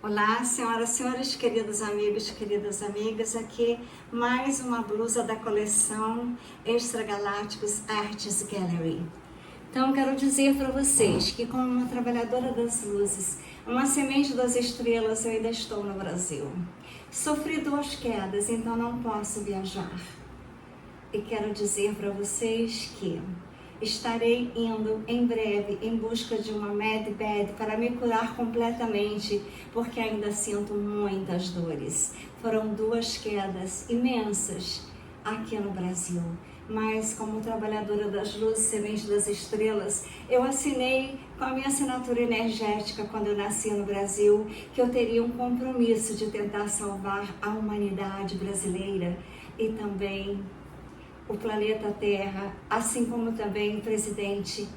Olá, senhoras e senhores, queridos amigos, queridas amigas, aqui mais uma blusa da coleção Extragalácticos Arts Gallery. Então, quero dizer para vocês que, como uma trabalhadora das luzes, uma semente das estrelas, eu ainda estou no Brasil. Sofri 2 quedas, então não posso viajar. E quero dizer para vocês que estarei indo em breve em busca de uma medbed para me curar completamente, porque ainda sinto muitas dores. Foram 2 quedas imensas aqui no Brasil, mas como trabalhadora das luzes, semente das estrelas, eu assinei com a minha assinatura energética quando eu nasci no Brasil, que eu teria um compromisso de tentar salvar a humanidade brasileira e também o planeta Terra, assim como também o presidente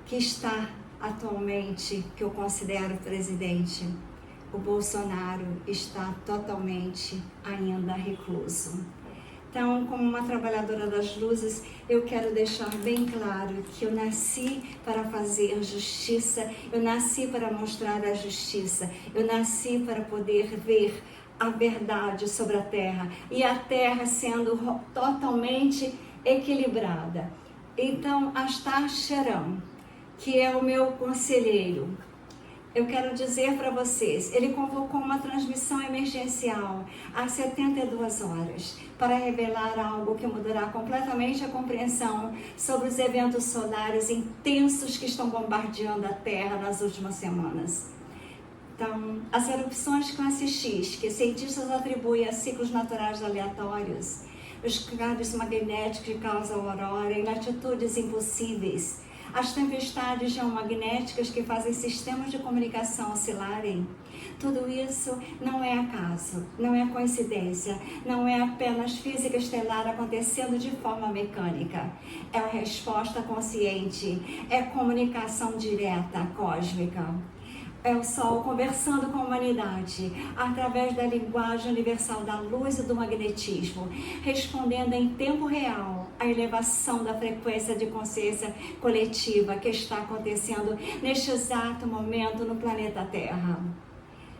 que está atualmente, que eu considero presidente, o Bolsonaro, está totalmente ainda recluso. Então, como uma trabalhadora das luzes, eu quero deixar bem claro que eu nasci para fazer justiça, eu nasci para mostrar a justiça, eu nasci para poder ver a verdade sobre a Terra e a Terra sendo totalmente equilibrada. Então, Astar Sharam, que é o meu conselheiro, eu quero dizer para vocês, ele convocou uma transmissão emergencial às 72 horas para revelar algo que mudará completamente a compreensão sobre os eventos solares intensos que estão bombardeando a Terra nas últimas semanas. Então, as erupções classe X, que cientistas atribuem a ciclos naturais aleatórios, os campos magnéticos que causam aurora em latitudes impossíveis, as tempestades geomagnéticas que fazem sistemas de comunicação oscilarem, tudo isso não é acaso, não é coincidência, não é apenas física estelar acontecendo de forma mecânica. É uma resposta consciente, é comunicação direta cósmica. É o Sol conversando com a humanidade através da linguagem universal da luz e do magnetismo, respondendo em tempo real à elevação da frequência de consciência coletiva que está acontecendo neste exato momento no planeta Terra.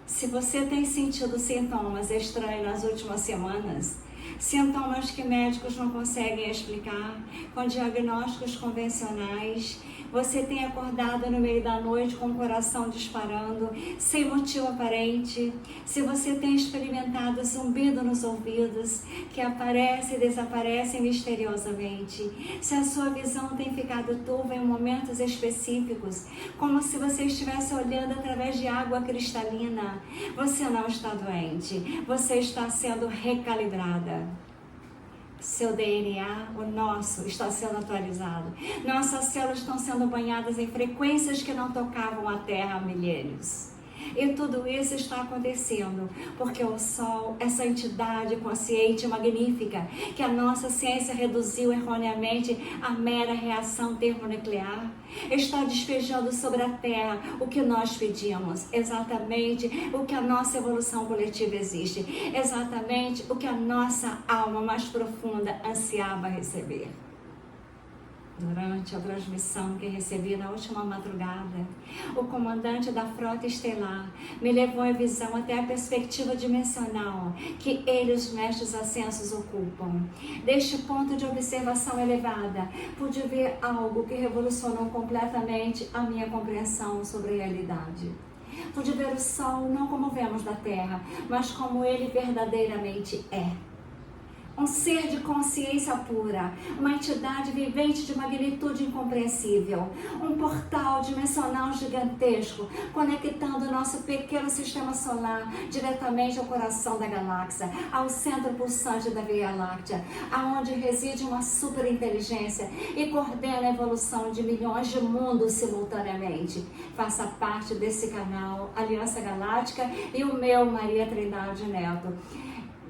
Se você tem sentido sintomas estranhos nas últimas semanas, sintomas que médicos não conseguem explicar, com diagnósticos convencionais, você tem acordado no meio da noite com o coração disparando, sem motivo aparente, se você tem experimentado zumbido nos ouvidos, que aparece e desaparece misteriosamente, se a sua visão tem ficado turva em momentos específicos, como se você estivesse olhando através de água cristalina, você não está doente, você está sendo recalibrada. Seu DNA, o nosso, está sendo atualizado. Nossas células estão sendo banhadas em frequências que não tocavam a Terra há milênios. E tudo isso está acontecendo porque o Sol, essa entidade consciente e magnífica, que a nossa ciência reduziu erroneamente a mera reação termonuclear, está despejando sobre a Terra o que nós pedimos, exatamente o que a nossa evolução coletiva exige, exatamente o que a nossa alma mais profunda ansiava receber. Durante a transmissão que recebi na última madrugada, o comandante da frota estelar me levou em visão até a perspectiva dimensional que ele e os mestres ascensos ocupam. Deste ponto de observação elevada, pude ver algo que revolucionou completamente a minha compreensão sobre a realidade. Pude ver o Sol não como vemos da Terra, mas como ele verdadeiramente é. Um ser de consciência pura, uma entidade vivente de magnitude incompreensível, um portal dimensional gigantesco, conectando o nosso pequeno sistema solar diretamente ao coração da galáxia, ao centro pulsante da Via Láctea, aonde reside uma superinteligência e coordena a evolução de milhões de mundos simultaneamente. Faça parte desse canal Aliança Galáctica e o meu, Maria Trindade Neto.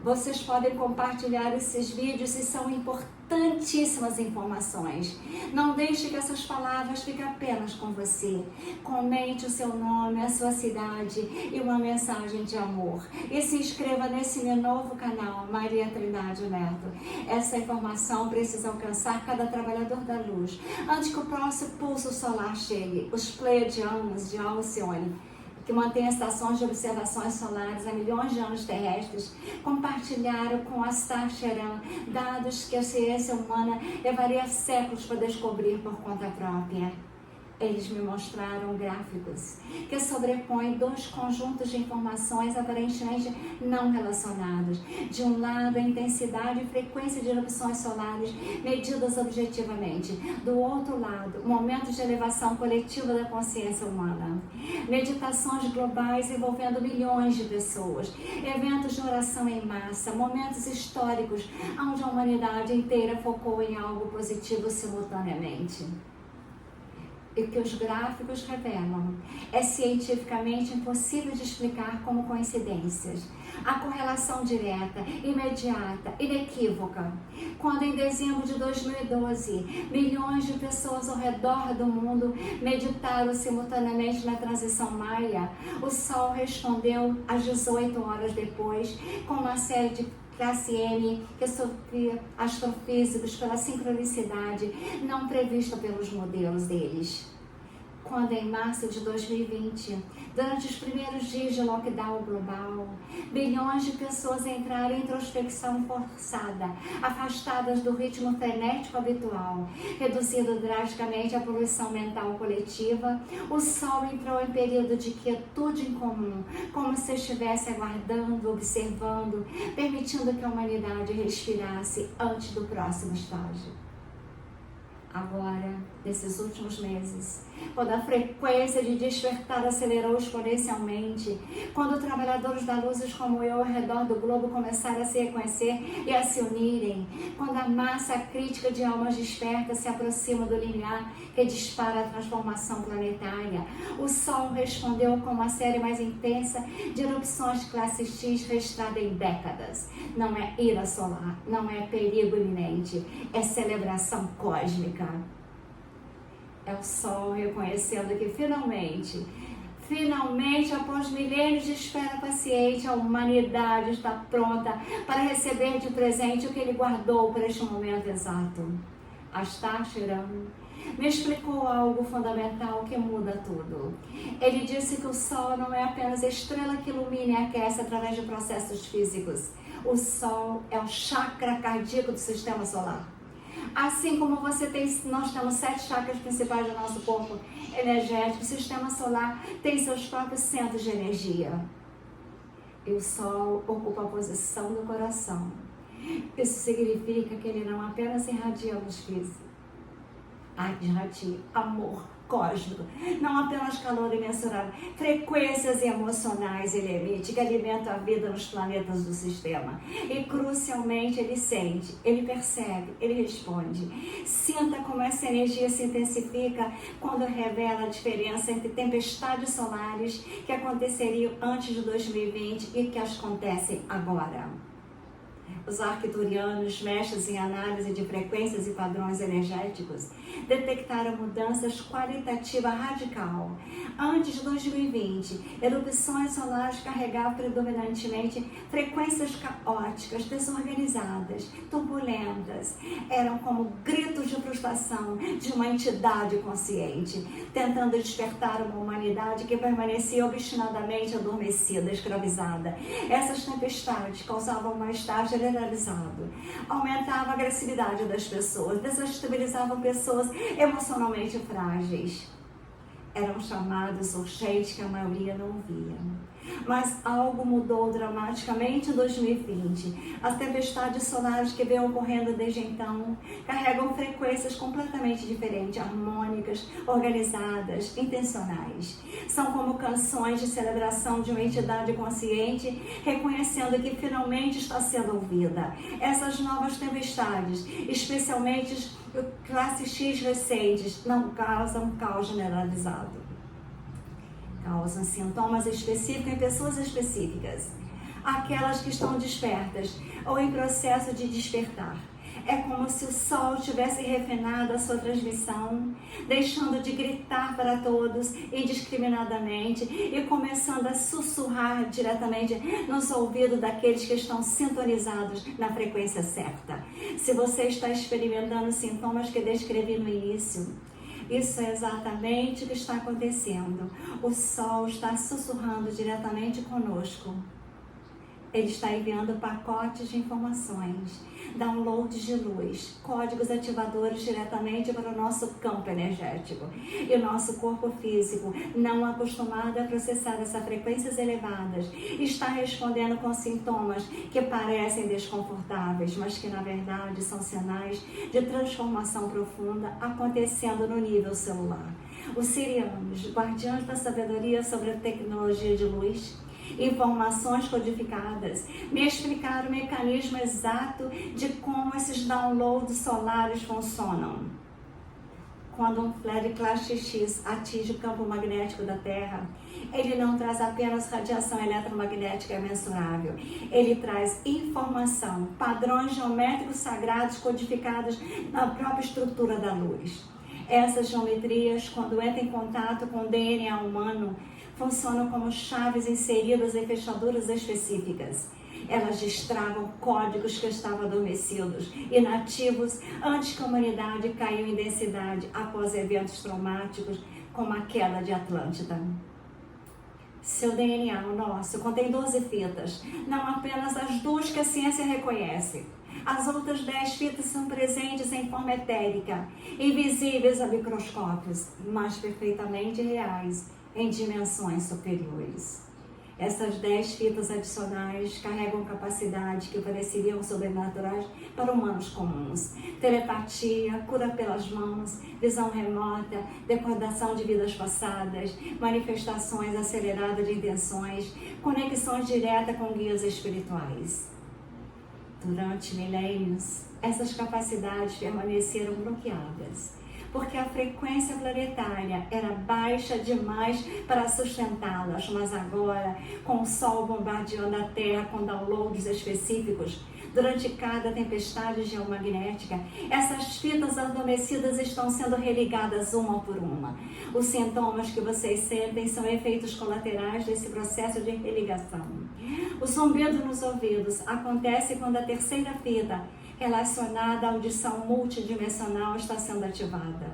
Vocês podem compartilhar esses vídeos e são importantíssimas informações. Não deixe que essas palavras fiquem apenas com você. Comente o seu nome, a sua cidade e uma mensagem de amor. E se inscreva nesse meu novo canal, Maria Trindade Neto. Essa informação precisa alcançar cada trabalhador da luz, antes que o próximo pulso solar chegue, os pleiadianos de Alcione. que mantém estações de observações solares há milhões de anos terrestres, compartilharam com a Star Cheran dados que a ciência humana levaria séculos para descobrir por conta própria. Eles me mostraram gráficos que sobrepõem dois conjuntos de informações aparentemente não relacionados. De um lado, a intensidade e frequência de erupções solares medidas objetivamente. Do outro lado, momentos de elevação coletiva da consciência humana. Meditações globais envolvendo milhões de pessoas. Eventos de oração em massa. Momentos históricos onde a humanidade inteira focou em algo positivo simultaneamente. E o que os gráficos revelam é cientificamente impossível de explicar como coincidências. A correlação direta, imediata, inequívoca. Quando em dezembro de 2012, milhões de pessoas ao redor do mundo meditaram simultaneamente na transição maia, o Sol respondeu às 18 horas depois com uma série de classe M, que sofria astrofísicos pela sincronicidade não prevista pelos modelos deles. Quando em março de 2020, durante os primeiros dias de lockdown global, bilhões de pessoas entraram em introspecção forçada, afastadas do ritmo frenético habitual, reduzindo drasticamente a poluição mental coletiva, o Sol entrou em período de quietude incomum, como se estivesse aguardando, observando, permitindo que a humanidade respirasse antes do próximo estágio. Agora, nesses últimos meses, quando a frequência de despertar acelerou exponencialmente, quando trabalhadores da luz como eu ao redor do globo começaram a se reconhecer e a se unirem, quando a massa crítica de almas despertas se aproxima do limiar que dispara a transformação planetária, o Sol respondeu com uma série mais intensa de erupções de classe X registrada em décadas. Não é ira solar, não é perigo iminente, é celebração cósmica. É o Sol reconhecendo que finalmente, após milênios de espera paciente, a humanidade está pronta para receber de presente o que ele guardou para este momento exato. A Star Cheran me explicou algo fundamental que muda tudo. Ele disse que o Sol não é apenas a estrela que ilumina e aquece através de processos físicos. O Sol é o chakra cardíaco do sistema solar. Assim como nós temos 7 chakras principais do nosso corpo energético, o sistema solar tem seus próprios centros de energia. E o Sol ocupa a posição do coração. Isso significa que ele não apenas irradia luz física, irradia amor cósmico, não apenas calor imensurável, frequências emocionais ele emite que alimentam a vida nos planetas do sistema. E crucialmente ele sente, ele percebe, ele responde. Sinta como essa energia se intensifica quando revela a diferença entre tempestades solares que aconteceriam antes de 2020 e que acontecem agora. Os arcturianos, mestres em análise de frequências e padrões energéticos, detectaram mudanças qualitativas radical. Antes de 2020, erupções solares carregavam predominantemente frequências caóticas, desorganizadas, turbulentas. Eram como gritos de frustração de uma entidade consciente, tentando despertar uma humanidade que permanecia obstinadamente adormecida, escravizada. Essas tempestades causavam mal-estar generalizado, aumentavam a agressividade das pessoas, desestabilizavam pessoas emocionalmente frágeis. Eram chamados urgentes que a maioria não via. Mas algo mudou dramaticamente em 2020. As tempestades solares que vêm ocorrendo desde então carregam frequências completamente diferentes, harmônicas, organizadas, intencionais. São como canções de celebração de uma entidade consciente, reconhecendo que finalmente está sendo ouvida. Essas novas tempestades, especialmente classe X recentes, não causam caos generalizado. Causam sintomas específicos em pessoas específicas, aquelas que estão despertas ou em processo de despertar. É como se o Sol tivesse refinado a sua transmissão, deixando de gritar para todos indiscriminadamente e começando a sussurrar diretamente nos ouvidos daqueles que estão sintonizados na frequência certa. Se você está experimentando os sintomas que descrevi no início, Isso é exatamente o que está acontecendo. O Sol está sussurrando diretamente conosco. Ele está enviando pacotes de informações, downloads de luz, códigos ativadores diretamente para o nosso campo energético. E o nosso corpo físico, não acostumado a processar essas frequências elevadas, está respondendo com sintomas que parecem desconfortáveis, mas que na verdade são sinais de transformação profunda acontecendo no nível celular. Os sirianos, guardiães da sabedoria sobre a tecnologia de luz, informações codificadas, me explicaram o mecanismo exato de como esses downloads solares funcionam. Quando um flare classe X atinge o campo magnético da Terra, ele não traz apenas radiação eletromagnética mensurável, ele traz informação, padrões geométricos sagrados codificados na própria estrutura da luz. Essas geometrias, quando entram em contato com o DNA humano, funcionam como chaves inseridas em fechaduras específicas. Elas destravam códigos que estavam adormecidos, inativos, antes que a humanidade caiu em densidade após eventos traumáticos, como a queda de Atlântida. Seu DNA, o nosso, contém 12 fitas, não apenas as 2 que a ciência reconhece. As outras 10 fitas são presentes em forma etérica, invisíveis a microscópios, mas perfeitamente reais, em dimensões superiores. Essas 10 fitas adicionais carregam capacidades que pareceriam sobrenaturais para humanos comuns. Telepatia, cura pelas mãos, visão remota, recordação de vidas passadas, manifestações aceleradas de intenções, conexões diretas com guias espirituais. Durante milênios, essas capacidades permaneceram bloqueadas, porque a frequência planetária era baixa demais para sustentá-las, mas agora, com o Sol bombardeando a Terra com downloads específicos, durante cada tempestade geomagnética, essas fitas adormecidas estão sendo religadas uma por uma. Os sintomas que vocês sentem são efeitos colaterais desse processo de religação. O zumbido nos ouvidos acontece quando a terceira fita, relacionada à audição multidimensional, está sendo ativada.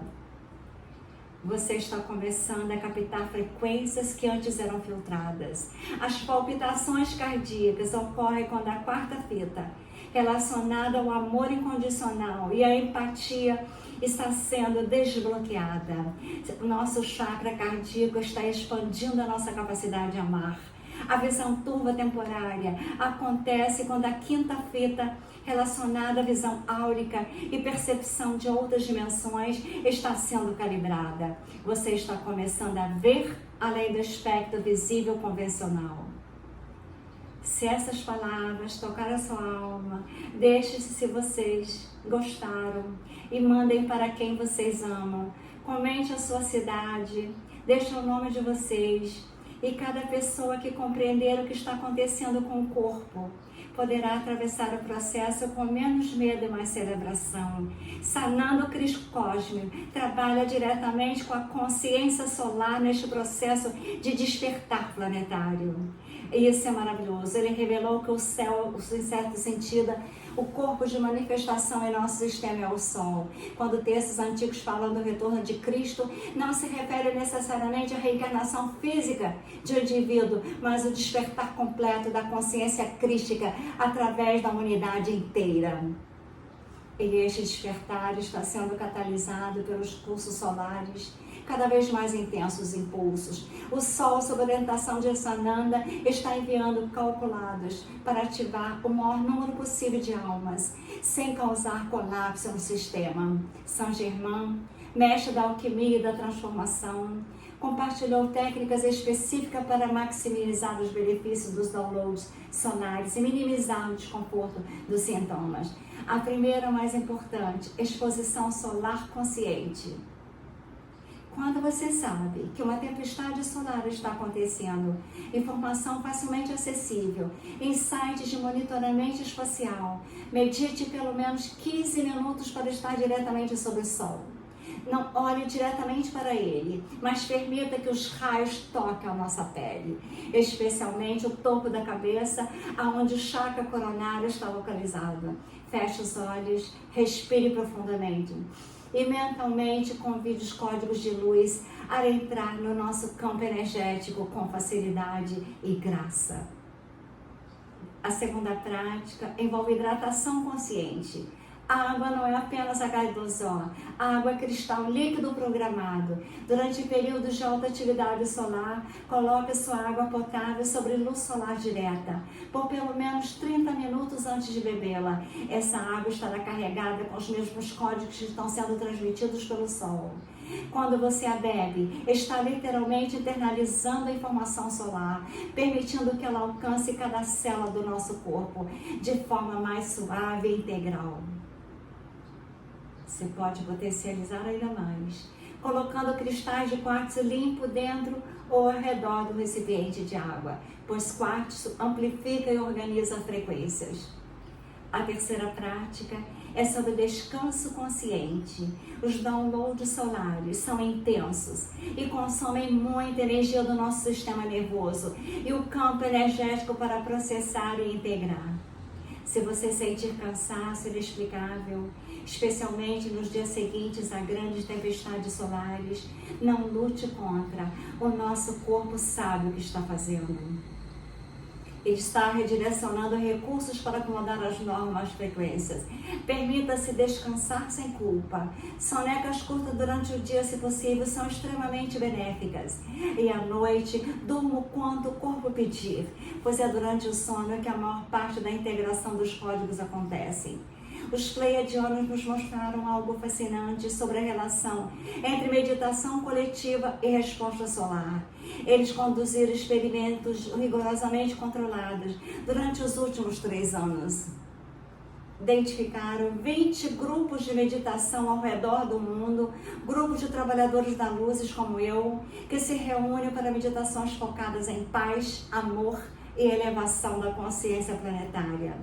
Você está começando a captar frequências que antes eram filtradas. As palpitações cardíacas ocorrem quando a quarta fita, relacionada ao amor incondicional e à empatia, está sendo desbloqueada. Nosso chakra cardíaco está expandindo a nossa capacidade de amar. A visão turva temporária acontece quando a quinta fita, relacionada à visão áurica e percepção de outras dimensões, está sendo calibrada. Você está começando a ver além do espectro visível convencional. Se essas palavras tocaram a sua alma, deixe-se se vocês gostaram e mandem para quem vocês amam. Comente a sua cidade, deixe o nome de vocês. E cada pessoa que compreender o que está acontecendo com o corpo poderá atravessar o processo com menos medo e mais celebração. Sanando o Cristo Cósmico trabalha diretamente com a consciência solar neste processo de despertar planetário. E isso é maravilhoso. Ele revelou que o céu, em certo sentido, o corpo de manifestação em nosso sistema é o Sol. Quando textos antigos falam do retorno de Cristo, não se refere necessariamente à reencarnação física de um indivíduo, mas o despertar completo da consciência crística através da humanidade inteira. E este despertar está sendo catalisado pelos pulsos solares, cada vez mais intensos impulsos. O Sol, sob orientação de Sananda, está enviando calculados para ativar o maior número possível de almas, sem causar colapso no sistema. São Germain, mestre da alquimia e da transformação, compartilhou técnicas específicas para maximizar os benefícios dos downloads sonares e minimizar o desconforto dos sintomas. A primeira, mais importante, exposição solar consciente. Quando você sabe que uma tempestade solar está acontecendo, informação facilmente acessível, em sites de monitoramento espacial, medite pelo menos 15 minutos para estar diretamente sob o Sol. Não olhe diretamente para ele, mas permita que os raios toquem a nossa pele, especialmente o topo da cabeça, aonde o chakra coronário está localizado. Feche os olhos, respire profundamente e mentalmente convide os códigos de luz a entrar no nosso campo energético com facilidade e graça. A segunda prática envolve hidratação consciente. A água não é apenas H2O, a água é cristal líquido programado. Durante períodos de alta atividade solar, coloque sua água potável sobre luz solar direta, por pelo menos 30 minutos antes de bebê-la. Essa água estará carregada com os mesmos códigos que estão sendo transmitidos pelo Sol. Quando você a bebe, está literalmente internalizando a informação solar, permitindo que ela alcance cada célula do nosso corpo de forma mais suave e integral. Você pode potencializar ainda mais, colocando cristais de quartzo limpo dentro ou ao redor do recipiente de água, pois quartzo amplifica e organiza frequências. A terceira prática é sobre descanso consciente. Os downloads solares são intensos e consomem muita energia do nosso sistema nervoso e o campo energético para processar e integrar. Se você sentir cansaço inexplicável, especialmente nos dias seguintes a grandes tempestades solares, não lute contra. O nosso corpo sabe o que está fazendo. Ele está redirecionando recursos para acomodar as normas frequências. Permita-se descansar sem culpa. Sonecas curtas durante o dia, se possível, são extremamente benéficas. E à noite, durma o quanto o corpo pedir, pois é durante o sono que a maior parte da integração dos códigos acontece. Os pleiadianos nos mostraram algo fascinante sobre a relação entre meditação coletiva e resposta solar. Eles conduziram experimentos rigorosamente controlados durante os últimos 3 anos. Identificaram 20 grupos de meditação ao redor do mundo, grupos de trabalhadores da luz como eu, que se reúnem para meditações focadas em paz, amor e elevação da consciência planetária.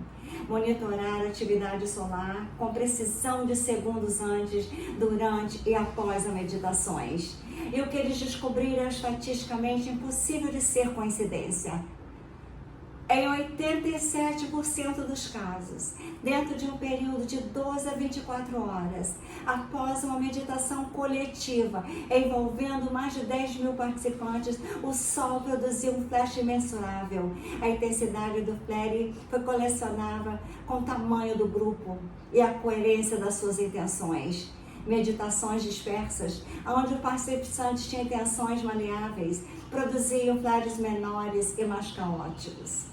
Monitorar a atividade solar com precisão de segundos antes, durante e após as meditações. E o que eles descobriram é estatisticamente impossível de ser coincidência. Em 87% dos casos, dentro de um período de 12 a 24 horas, após uma meditação coletiva envolvendo mais de 10 mil participantes, o Sol produziu um flash imensurável. A intensidade do flare foi colecionável com o tamanho do grupo e a coerência das suas intenções. Meditações dispersas, onde o participante tinha intenções maleáveis, produziam flares menores e mais caóticos.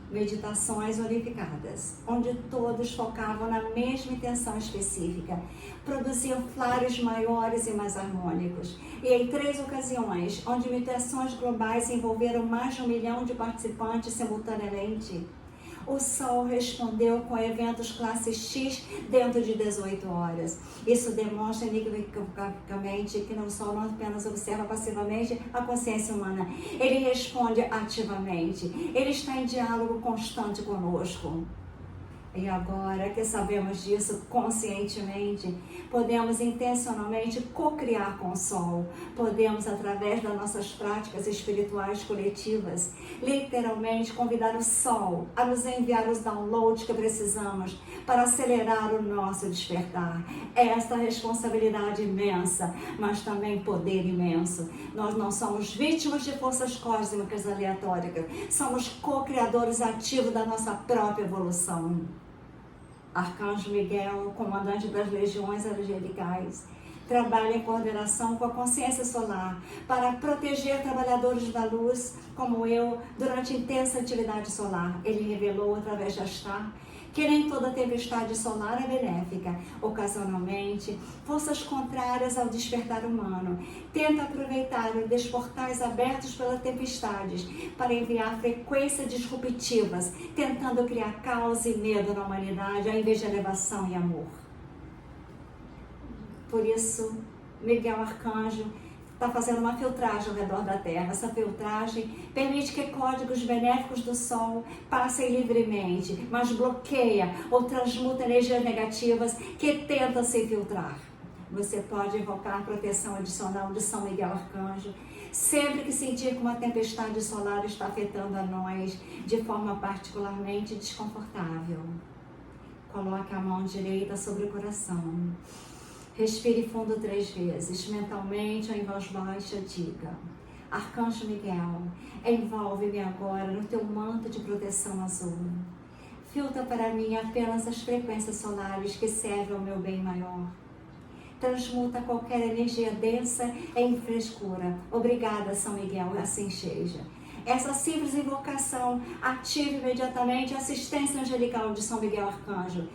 Meditações unificadas, onde todos focavam na mesma intenção específica, produziam flares maiores e mais harmônicos. E em 3 ocasiões, onde meditações globais envolveram mais de 1 milhão de participantes simultaneamente, o Sol respondeu com eventos classe X dentro de 18 horas. Isso demonstra inequivocamente que o Sol não apenas observa passivamente a consciência humana, ele responde ativamente. Ele está em diálogo constante conosco. E agora que sabemos disso conscientemente, podemos intencionalmente co-criar com o Sol. Podemos, através das nossas práticas espirituais coletivas, literalmente convidar o Sol a nos enviar os downloads que precisamos para acelerar o nosso despertar. Esta responsabilidade imensa, mas também poder imenso. Nós não somos vítimas de forças cósmicas aleatórias, somos co-criadores ativos da nossa própria evolução. Arcanjo Miguel, comandante das legiões angelicais, trabalha em coordenação com a consciência solar para proteger trabalhadores da luz como eu durante intensa atividade solar. Ele revelou através da Star que nem toda tempestade solar é benéfica. Ocasionalmente, forças contrárias ao despertar humano tentam aproveitar os portais abertos pelas tempestades para enviar frequências disruptivas, tentando criar caos e medo na humanidade, ao invés de elevação e amor. Por isso, Miguel Arcanjo está fazendo uma filtragem ao redor da Terra. Essa filtragem permite que códigos benéficos do Sol passem livremente, mas bloqueia ou transmuta energias negativas que tentam se infiltrar. Você pode invocar proteção adicional de São Miguel Arcanjo sempre que sentir que uma tempestade solar está afetando a nós de forma particularmente desconfortável. Coloque a mão direita sobre o coração. Respire fundo 3 vezes, mentalmente ou em voz baixa, diga: Arcanjo Miguel, envolve-me agora no teu manto de proteção azul. Filtra para mim apenas as frequências solares que servem ao meu bem maior. Transmuta qualquer energia densa em frescura. Obrigada, São Miguel, assim seja. Essa simples invocação ativa imediatamente a assistência angelical de São Miguel Arcanjo,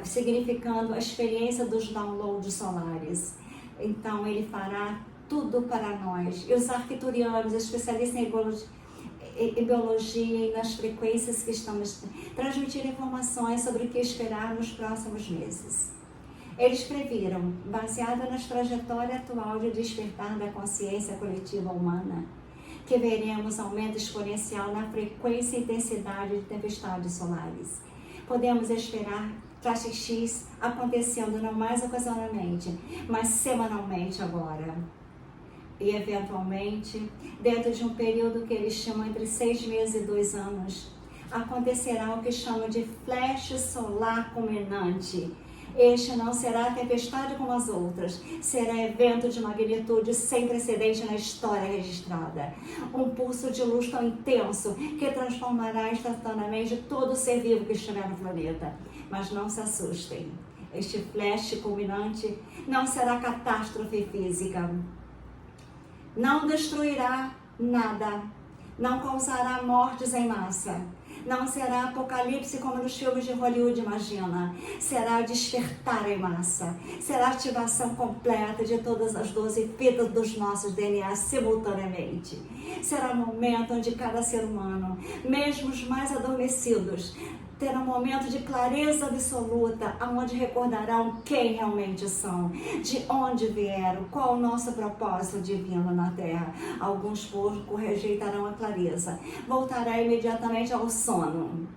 significando a experiência dos downloads solares. Então, ele fará tudo para nós. E os arcturianos, especialistas em biologia e nas frequências que estamos transmitindo informações sobre o que esperar nos próximos meses. Eles previram, baseada na trajetória atual de despertar da consciência coletiva humana, que veremos aumento exponencial na frequência e intensidade de tempestades solares. Podemos esperar taxa X acontecendo não mais ocasionalmente, mas semanalmente agora. E, eventualmente, dentro de um período que eles chamam entre 6 meses e 2 anos, acontecerá o que chamam de flash solar culminante. Este não será tempestade como as outras, será evento de magnitude sem precedente na história registrada. Um pulso de luz tão intenso que transformará instantaneamente todo ser vivo que estiver no planeta. Mas não se assustem, este flash culminante não será catástrofe física. Não destruirá nada, não causará mortes em massa. Não será apocalipse como nos filmes de Hollywood imagina. Será despertar em massa. Será ativação completa de todas as 12 fitas dos nossos DNA simultaneamente. Será um momento onde cada ser humano, mesmo os mais adormecidos, terá um momento de clareza absoluta, onde recordarão quem realmente são, de onde vieram, qual o nosso propósito divino na Terra. Alguns poucos rejeitarão a clareza, voltará imediatamente ao sono.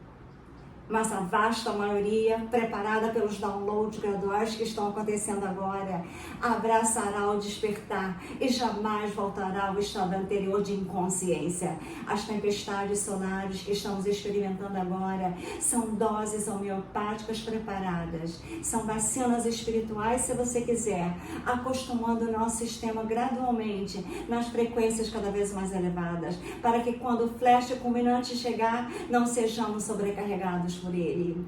Mas a vasta maioria, preparada pelos downloads graduais que estão acontecendo agora, abraçará o despertar e jamais voltará ao estado anterior de inconsciência. As tempestades solares que estamos experimentando agora são doses homeopáticas preparadas, são vacinas espirituais, se você quiser, acostumando o nosso sistema gradualmente nas frequências cada vez mais elevadas, para que quando o flash culminante chegar, não sejamos sobrecarregados por ele.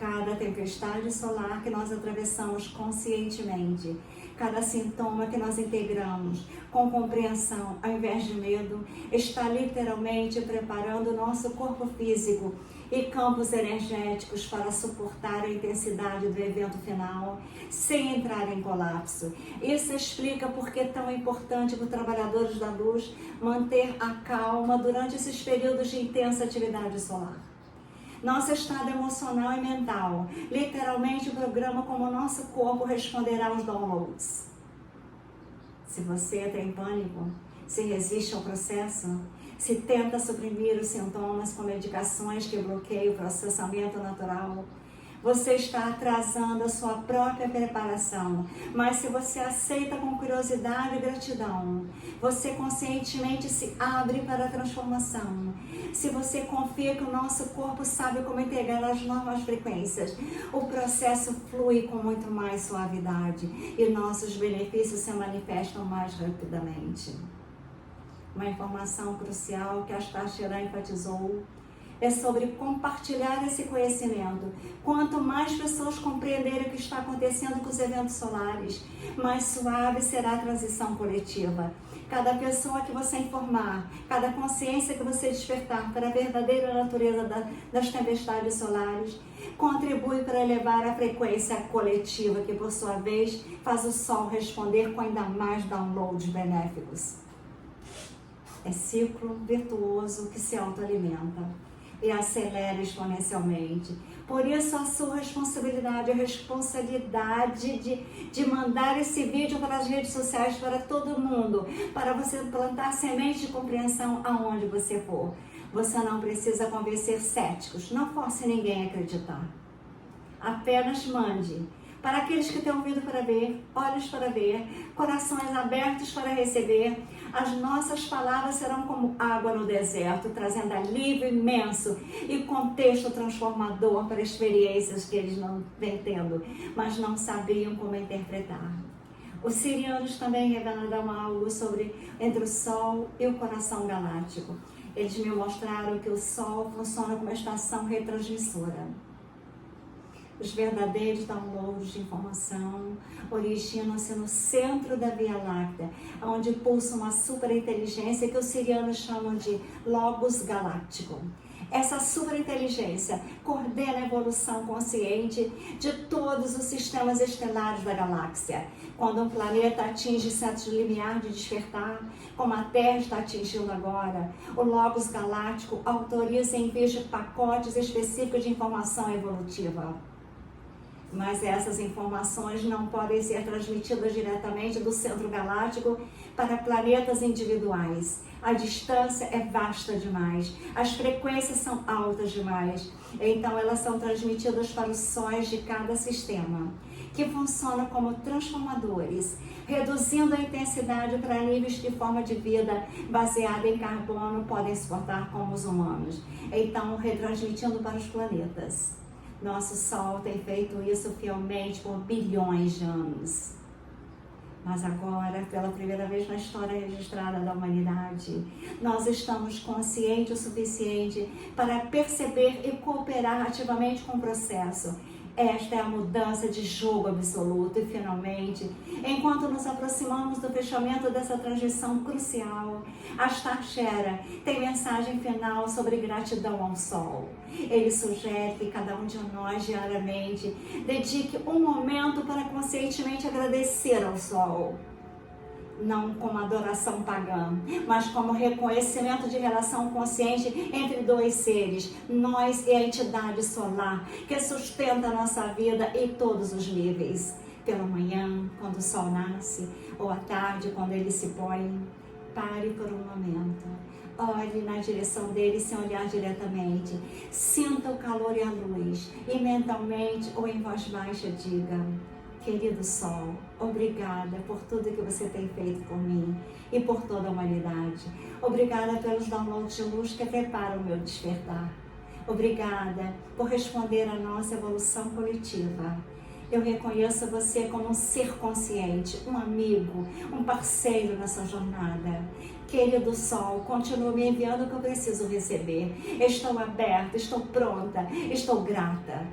Cada tempestade solar que nós atravessamos conscientemente, cada sintoma que nós integramos com compreensão ao invés de medo, está literalmente preparando o nosso corpo físico e campos energéticos para suportar a intensidade do evento final sem entrar em colapso. Isso explica por que é tão importante para os trabalhadores da luz manter a calma durante esses períodos de intensa atividade solar. Nosso estado emocional e mental literalmente programa como o nosso corpo responderá aos downloads. Se você tem pânico, se resiste ao processo, se tenta suprimir os sintomas com medicações que bloqueiam o processamento natural, você está atrasando a sua própria preparação. Mas se você aceita com curiosidade e gratidão, você conscientemente se abre para a transformação. Se você confia que o nosso corpo sabe como integrar as novas frequências, o processo flui com muito mais suavidade e nossos benefícios se manifestam mais rapidamente. Uma informação crucial que a Ashtar enfatizou é sobre compartilhar esse conhecimento. Quanto mais pessoas compreenderem o que está acontecendo com os eventos solares, mais suave será a transição coletiva. Cada pessoa que você informar, cada consciência que você despertar para a verdadeira natureza das tempestades solares, contribui para elevar a frequência coletiva, que por sua vez faz o Sol responder com ainda mais downloads benéficos. É ciclo virtuoso que se autoalimenta e acelera exponencialmente. Por isso a sua responsabilidade, a responsabilidade de mandar esse vídeo para as redes sociais, para todo mundo, para você plantar semente de compreensão aonde você for. Você não precisa convencer céticos, não force ninguém a acreditar. Apenas mande, Para aqueles que têm ouvido para ver, olhos para ver, corações abertos para receber, as nossas palavras serão como água no deserto, trazendo alívio imenso e contexto transformador para experiências que eles não vêm tendo, mas não sabiam como interpretar. Os sirianos também revelaram algo entre o Sol e o coração galáctico. Eles me mostraram que o Sol funciona como uma estação retransmissora. Os verdadeiros downloads de informação originam-se no centro da Via Láctea, onde pulsa uma superinteligência que os sirianos chamam de Logos Galáctico. Essa superinteligência coordena a evolução consciente de todos os sistemas estelares da galáxia. Quando um planeta atinge certo limiar de despertar, como a Terra está atingindo agora, o Logos Galáctico autoriza e envio de pacotes específicos de informação evolutiva. Mas essas informações não podem ser transmitidas diretamente do centro galáctico para planetas individuais. A distância é vasta demais, as frequências são altas demais, então elas são transmitidas para os sóis de cada sistema, que funcionam como transformadores, reduzindo a intensidade para níveis de forma de vida baseada em carbono podem suportar como os humanos, então retransmitindo para os planetas. Nosso Sol tem feito isso fielmente por bilhões de anos. Mas agora, pela primeira vez na história registrada da humanidade, nós estamos conscientes o suficiente para perceber e cooperar ativamente com o processo. Esta é a mudança de jogo absoluto e, finalmente, enquanto nos aproximamos do fechamento dessa transição crucial, a Star Shera tem mensagem final sobre gratidão ao Sol. Ele sugere que cada um de nós, diariamente, dedique um momento para conscientemente agradecer ao Sol. Não como adoração pagã, mas como reconhecimento de relação consciente entre dois seres, nós e a entidade solar, que sustenta a nossa vida em todos os níveis. Pela manhã, quando o sol nasce, ou à tarde, quando ele se põe, pare por um momento. Olhe na direção dele sem olhar diretamente. Sinta o calor e a luz. E mentalmente ou em voz baixa diga: querido Sol, obrigada por tudo que você tem feito por mim e por toda a humanidade. Obrigada pelos downloads de luz que preparam o meu despertar. Obrigada por responder à nossa evolução coletiva. Eu reconheço você como um ser consciente, um amigo, um parceiro nessa jornada. Querido Sol, continua me enviando o que eu preciso receber. Estou aberta, estou pronta, estou grata.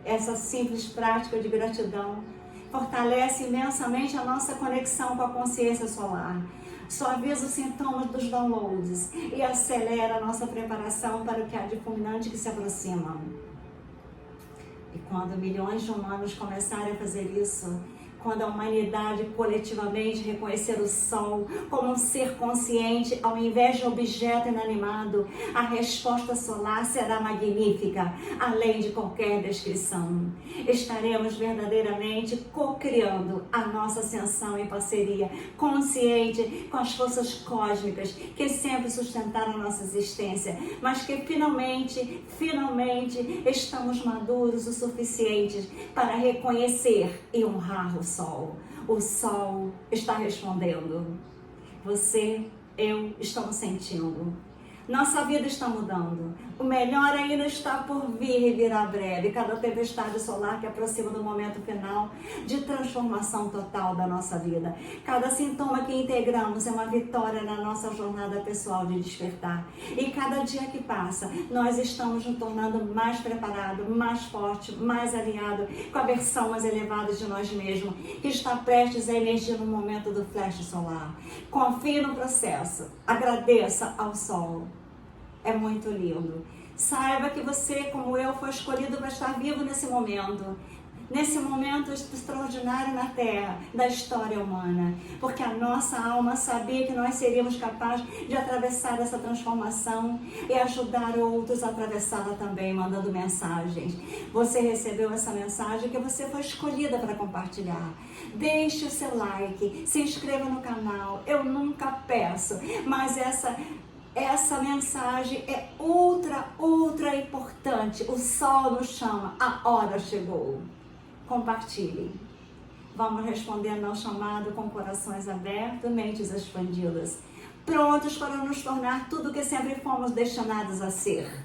Essa simples prática de gratidão fortalece imensamente a nossa conexão com a consciência solar, suaviza os sintomas dos downloads e acelera a nossa preparação para o que há de fulminante que se aproxima. E quando milhões de humanos começarem a fazer isso, quando a humanidade coletivamente reconhecer o Sol como um ser consciente ao invés de objeto inanimado, a resposta solar será magnífica, além de qualquer descrição. Estaremos verdadeiramente co-criando a nossa ascensão em parceria consciente com as forças cósmicas que sempre sustentaram a nossa existência, mas que finalmente estamos maduros o suficiente para reconhecer e honrar o Sol. O Sol está respondendo. Você, eu, estamos sentindo. Nossa vida está mudando. O melhor ainda está por vir e virá breve. Cada tempestade solar que aproxima do momento final de transformação total da nossa vida. Cada sintoma que integramos é uma vitória na nossa jornada pessoal de despertar. E cada dia que passa, nós estamos nos tornando mais preparados, mais fortes, mais alinhados com a versão mais elevada de nós mesmos, que está prestes a emergir no momento do flash solar. Confie no processo. Agradeça ao Sol. É muito lindo. Saiba que você, como eu, foi escolhido para estar vivo nesse momento extraordinário na Terra, da história humana. Porque a nossa alma sabia que nós seríamos capazes de atravessar essa transformação e ajudar outros a atravessá-la também, mandando mensagens. Você recebeu essa mensagem que você foi escolhida para compartilhar. Deixe o seu like, se inscreva no canal. Eu nunca peço, mas essa mensagem é ultra importante. O Sol nos chama, a hora chegou. compartilhem. Vamos respondendo ao chamado com corações abertos, mentes expandidas, prontos para nos tornar tudo o que sempre fomos destinados a ser.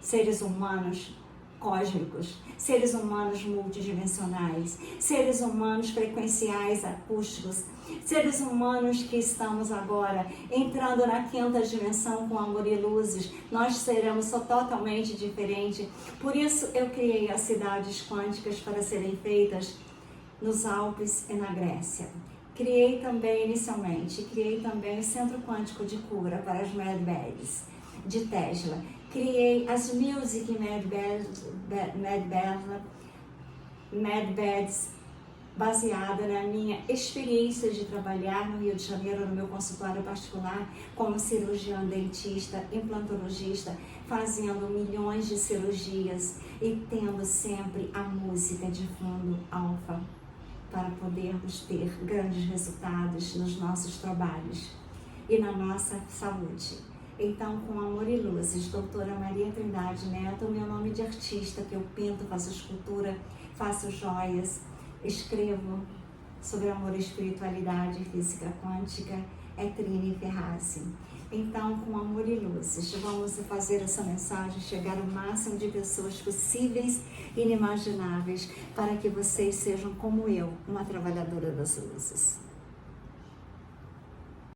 Seres humanos cósmicos, seres humanos multidimensionais, seres humanos frequenciais acústicos, seres humanos que estamos agora entrando na quinta dimensão com amor e luzes. Nós seremos totalmente diferentes. Por isso eu criei as cidades quânticas para serem feitas nos Alpes e na Grécia. Criei também o Centro Quântico de Cura para as Mad Beds de Tesla. Criei as Music Mad Beds baseada na minha experiência de trabalhar no Rio de Janeiro, no meu consultório particular, como cirurgiã dentista, implantologista, fazendo milhões de cirurgias e tendo sempre a música de fundo alfa, para podermos ter grandes resultados nos nossos trabalhos e na nossa saúde. Então, com amor e luzes, doutora Maria Trindade Neto, meu nome de artista, que eu pinto, faço escultura, faço joias, escrevo sobre amor e espiritualidade, física quântica, é Trini Ferrazzi. Então, com amor e luzes, vamos fazer essa mensagem chegar ao máximo de pessoas possíveis e inimagináveis, para que vocês sejam como eu, uma trabalhadora das luzes.